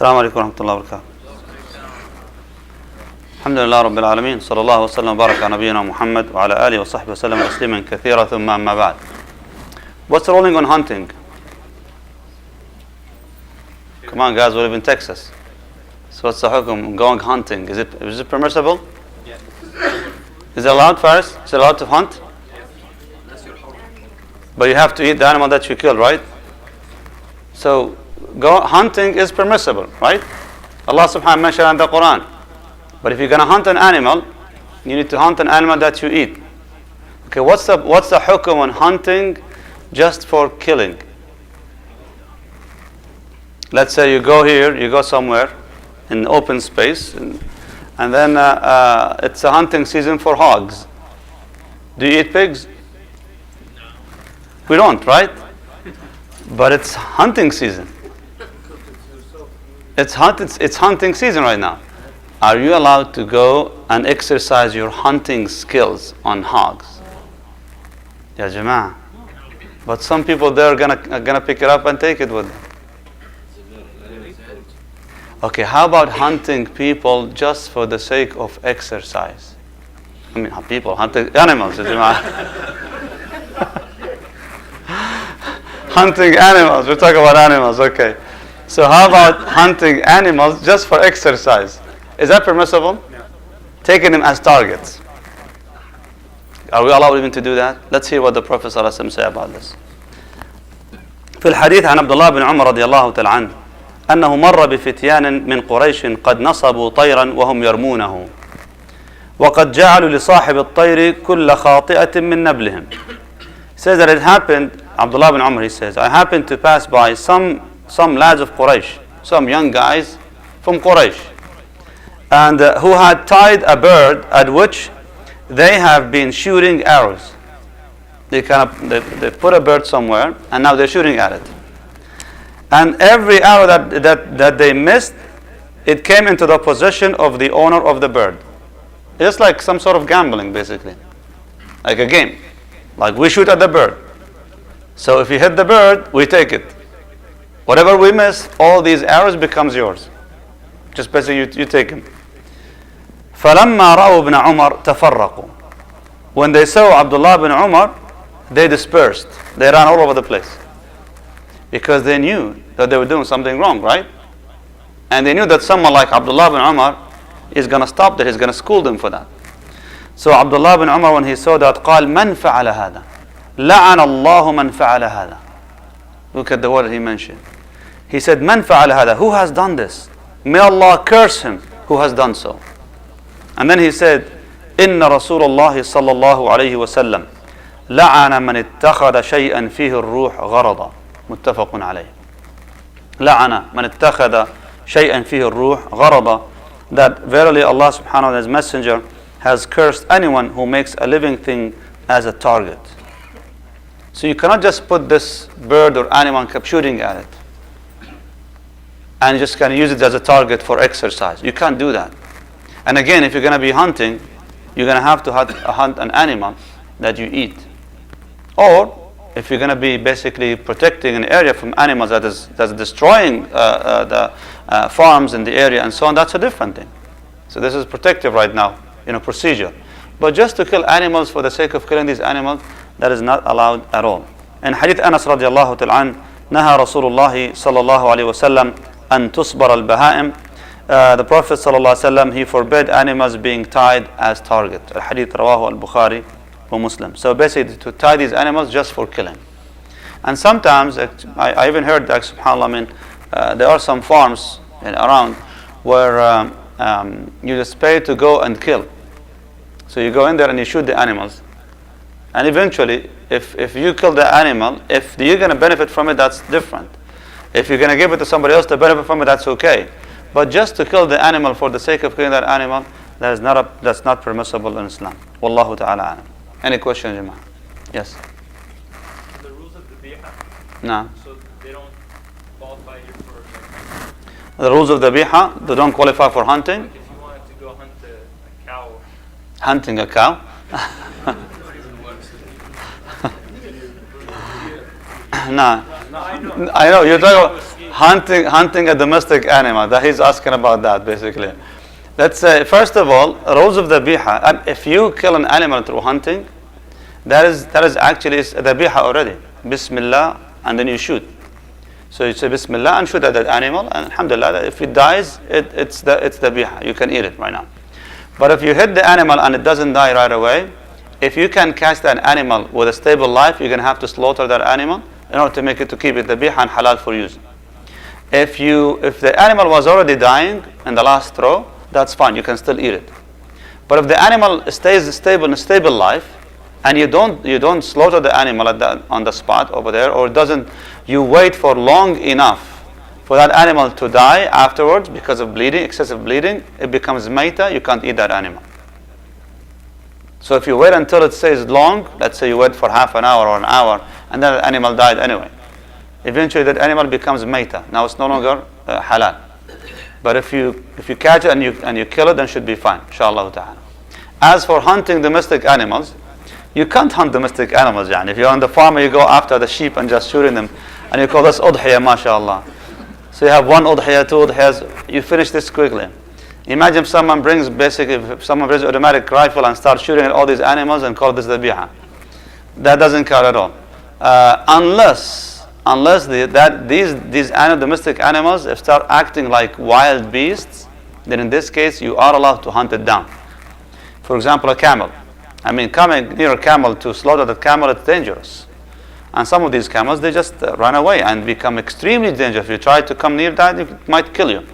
السلام عليكم ورحمة الله وبركاته. الحمد لله رب العالمين، صلى الله وسلم وبارك على نبينا محمد وعلى آله وصحبه وسلم تسليما كثيرا ثم أما بعد. What's the ruling on hunting? Come on guys, we live in Texas. So what's the hukum going hunting? Is it permissible? Yeah. Is it allowed, Faris? Is it allowed to hunt? But you have to eat the animal that you killed, right? So hunting is permissible, right? Allah subhanahu wa ta'ala mentioned in the Quran. But if you're going to hunt an animal, you need to hunt an animal that you eat. Okay, what's the hukum on hunting just for killing? Let's say you go somewhere in open space, and then it's a hunting season for hogs. Do you eat pigs? No. We don't, right? But it's hunting season. It's hunting season right now. Are you allowed to go and exercise your hunting skills on hogs? Ya Jama'ah. But some people there are gonna pick it up and take it with them. Okay, how about hunting people just for the sake of exercise? I mean, people hunting animals, Ya Jama'ah. Hunting animals. We're talking about animals, okay. So how about hunting animals just for exercise? Is that permissible? No. Taking them as targets. Are we allowed even to do that? Let's hear what the Prophet ﷺ said about this. في الحديث عن عبد الله بن عمر رضي الله تعالى عنه أنه مر بفتيان من قريش قد نصبوا طيرا وهم يرمونه وقد جعلوا لصاحب الطير كل خاطئة من نبلهم. He says that it happened, Abdullah bin Umar, he says, I happened to pass by some lads of Quraysh, some young guys from Quraysh, and who had tied a bird at which they have been shooting arrows. They put a bird somewhere, and now they're shooting at it. And every arrow that they missed, it came into the possession of the owner of the bird. It's like some sort of gambling, basically, like a game. Like we shoot at the bird. So if you hit the bird, we take it. Whatever we miss, all these arrows becomes yours. Just basically you take them. فَلَمَّا رَأُوا ابْنَ عُمَرْ تَفَرَّقُوا. When they saw Abdullah bin Umar, they dispersed. They ran all over the place. Because they knew that they were doing something wrong, right? And they knew that someone like Abdullah bin Umar is going to stop that. He's going to school them for that. So Abdullah bin Umar, when he saw that, قال من فعل هذا لعن الله من فعل هذا. Look at the word he mentioned. He said, من فعل هذا, who has done this? May Allah curse him who has done so. And then he said, إن رسول الله صلى الله عليه وسلم لعن من اتخذ شيئا فيه الروح غرضا. متفق عليه. لعن من اتخذ شيئا فيه الروح غرضا. That verily Allah subhanahu wa ta'ala, His messenger, has cursed anyone who makes a living thing as a target. So you cannot just put this bird or animal and keep shooting at it and just kind of use it as a target for exercise. You can't do that. And again, if you're going to be hunting, you're going to have to hunt an animal that you eat. Or if you're going to be basically protecting an area from animals that's destroying the farms in the area and so on, that's a different thing. So this is protective right now. Procedure. But just to kill animals for the sake of killing these animals, that is not allowed at all. In Hadith Anas radiallahu ta'ala an, نهى رسول الله صلى الله عليه وسلم أن تصبر البهائم. The Prophet صلى الله عليه وسلم, he forbade animals being tied as target. Hadith رواه البخاري ومسلم. So basically to tie these animals just for killing. And sometimes, I even heard that, subhanAllah, there are some farms around where you just pay to go and kill. So you go in there and you shoot the animals. And eventually, if you kill the animal, if you're going to benefit from it, that's different. If you're going to give it to somebody else to benefit from it, that's okay. But just to kill the animal for the sake of killing that animal, that's not permissible in Islam. Wallahu ta'ala alam. Any questions, Jama'ah? Yes? The rules of the Birjas, No. so they don't qualify you for... The rules of the Birjas, they don't qualify for hunting? Like if you wanted to go hunt a cow. Hunting a cow? No. No, I know. I know, you're talking about... hunting a domestic animal. That he's asking about that basically. Let's say first of all, rules of the biha. If you kill an animal through hunting, that is actually the biha already. Bismillah, and then you shoot. So you say Bismillah and shoot at that animal, and alhamdulillah, if it dies, it's the biha. You can eat it right now. But if you hit the animal and it doesn't die right away, if you can catch that animal with a stable life, you're gonna have to slaughter that animal in order to make it, to keep it the biha and halal for use. If the animal was already dying in the last throw, that's fine. You can still eat it. But if the animal stays stable in a stable life, and you don't slaughter the animal on the spot over there, or you wait for long enough for that animal to die afterwards because of bleeding, excessive bleeding, it becomes maita, you can't eat that animal. So if you wait until it stays long, let's say you wait for half an hour or an hour, and then the animal died anyway, eventually that animal becomes maita. Now it's no longer halal. But if you catch it and you kill it, then it should be fine, inshallah ta'ala. As for hunting domestic animals, you can't hunt domestic animals. Yani. If you're on the farm and you go after the sheep and just shooting them, and you call this udhiyah, mashallah. So you have one udhiyah, two udhiyahs, you finish this quickly. Imagine if someone brings automatic rifle and starts shooting at all these animals and call this the biha. That doesn't count at all. Unless these domestic animals start acting like wild beasts, then in this case you are allowed to hunt it down. For example, a camel. Coming near a camel to slaughter the camel, it's dangerous. And some of these camels, they just run away and become extremely dangerous. If you try to come near that, it might kill you.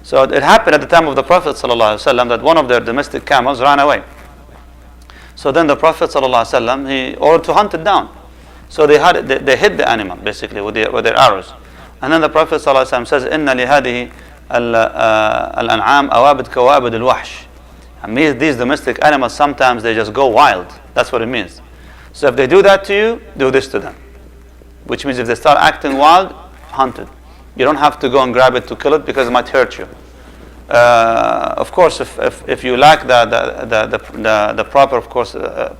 So it happened at the time of the Prophet ﷺ that one of their domestic camels ran away. So then the Prophet ﷺ, he ordered to hunt it down. So they hit the animal basically with their arrows. And then the Prophet ﷺ says, "Inna lihadihi al-an'am awabid kawabid al-wahsh." These domestic animals, sometimes they just go wild. That's what it means. So if they do that to you, do this to them. Which means if they start acting wild, hunt it. You don't have to go and grab it to kill it because it might hurt you. Of course, if you lack the proper, of course,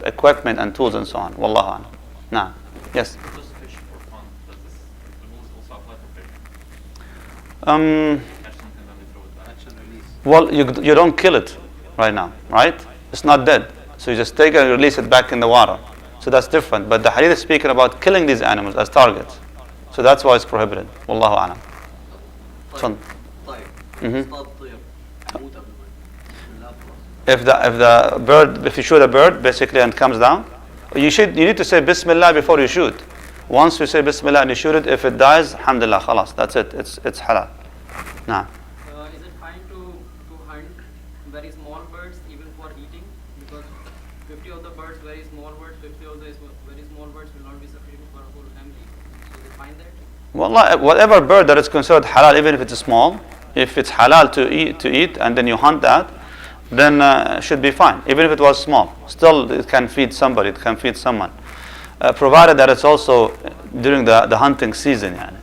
equipment and tools and so on. Wallahu a'lam. Nah. Yes. Just fish for fun. Does the rules also apply for fish? Catch something and we throw it back. Catch and release. Well, you don't kill it right now, right? It's not dead. So you just take it and release it back in the water. So that's different. But the hadith is speaking about killing these animals as targets. So that's why it's prohibited. Wallahu a'lam. If you shoot a bird basically and comes down, you need to say Bismillah before you shoot. Once you say Bismillah and you shoot it, if it dies, alhamdulillah, khalas, that's it. It's halal. Nah. Is it fine to hunt very small birds even for eating? Because 50 of the birds, very small birds, 50 of the very small birds will not be sufficient for a whole family. So they find that? Wallah, whatever bird that is considered halal, even if it's small, if it's halal to eat and then you hunt that, then should be fine. Even if it was small, still it can feed somebody, it can feed someone. Provided that it's also during the hunting season. Yani.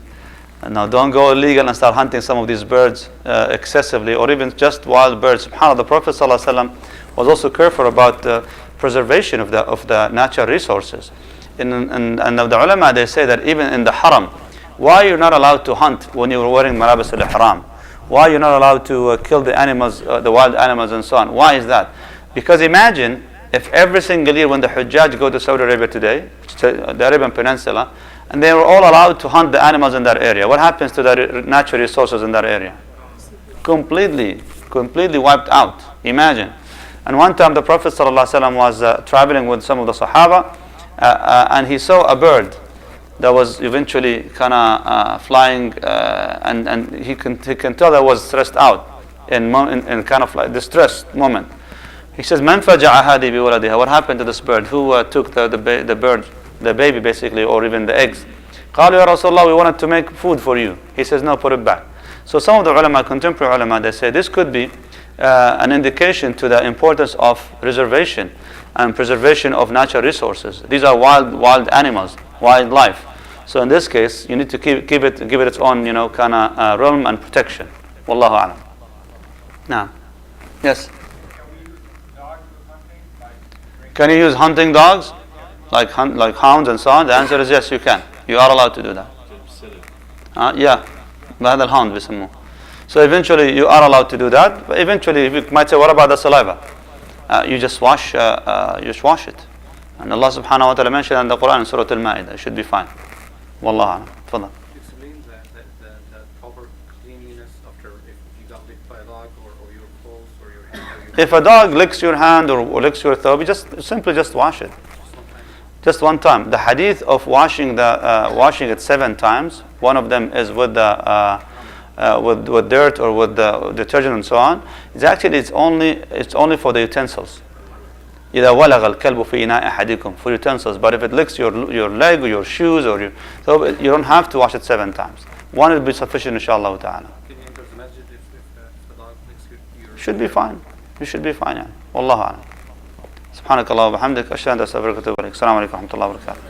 Now don't go illegal and start hunting some of these birds excessively, or even just wild birds. SubhanAllah, the Prophet ﷺ was also careful about the preservation of the natural resources. And the ulama, they say that even in the haram, why you're not allowed to hunt when you're wearing malabis al-ihram? Why you're not allowed to kill the animals, the wild animals and so on? Why is that? Because imagine if every single year when the Hujjaj go to Saudi Arabia today, the Arabian Peninsula, and they were all allowed to hunt the animals in that area, what happens to the natural resources in that area? Completely wiped out. Imagine. And one time the Prophet ﷺ was traveling with some of the Sahaba, and he saw a bird that was eventually kind of flying, and he can tell that was stressed out in kind of like distressed moment. He says, "Man faja'a hadi bi waladiha?" What happened to this bird? Who took the bird, the baby basically, or even the eggs? قالوا يا رسول الله, we wanted to make food for you. He says, no, put it back. So some of the ulama, contemporary ulama, they say this could be an indication to the importance of reservation and preservation of natural resources. These are wild animals, wildlife. So in this case, you need to give it its own, kind of realm and protection. Wallahu a'lam. Now, yes. Can you use hunting dogs, like hounds and so on? The answer is yes, you can. You are allowed to do that. Yeah, بهذا الهاوند بيسموه. So eventually you are allowed to do that. But eventually you might say, what about the saliva? You just wash it. And Allah subhanahu wa ta'ala mentioned in the Quran in Surah Al-Ma'idah. It should be fine. Wallahu a'lam. Tafadhal. Explain that proper cleanliness after if you got licked by a dog or your clothes or your hand. If a dog licks your hand or licks your throat, you just wash it. Just one time. The hadith of washing it 7 times. One of them is with the with dirt or with the detergent and so on. It's only for the utensils. إذا ولغ الكلب في إناء أحدكم, for utensils. But if it licks your leg or your shoes so you don't have to wash it 7 times. One will be sufficient, inshallah ta'ala. Can you enter the masjid if the dog licks your Should be fine. You should be fine. يعني. والله أعلم. سبحانك اللهم وبحمدك أشهد أن لا إله إلا أنت أستغفرك وأتوب إليك. السلام عليكم ورحمة الله وبركاته.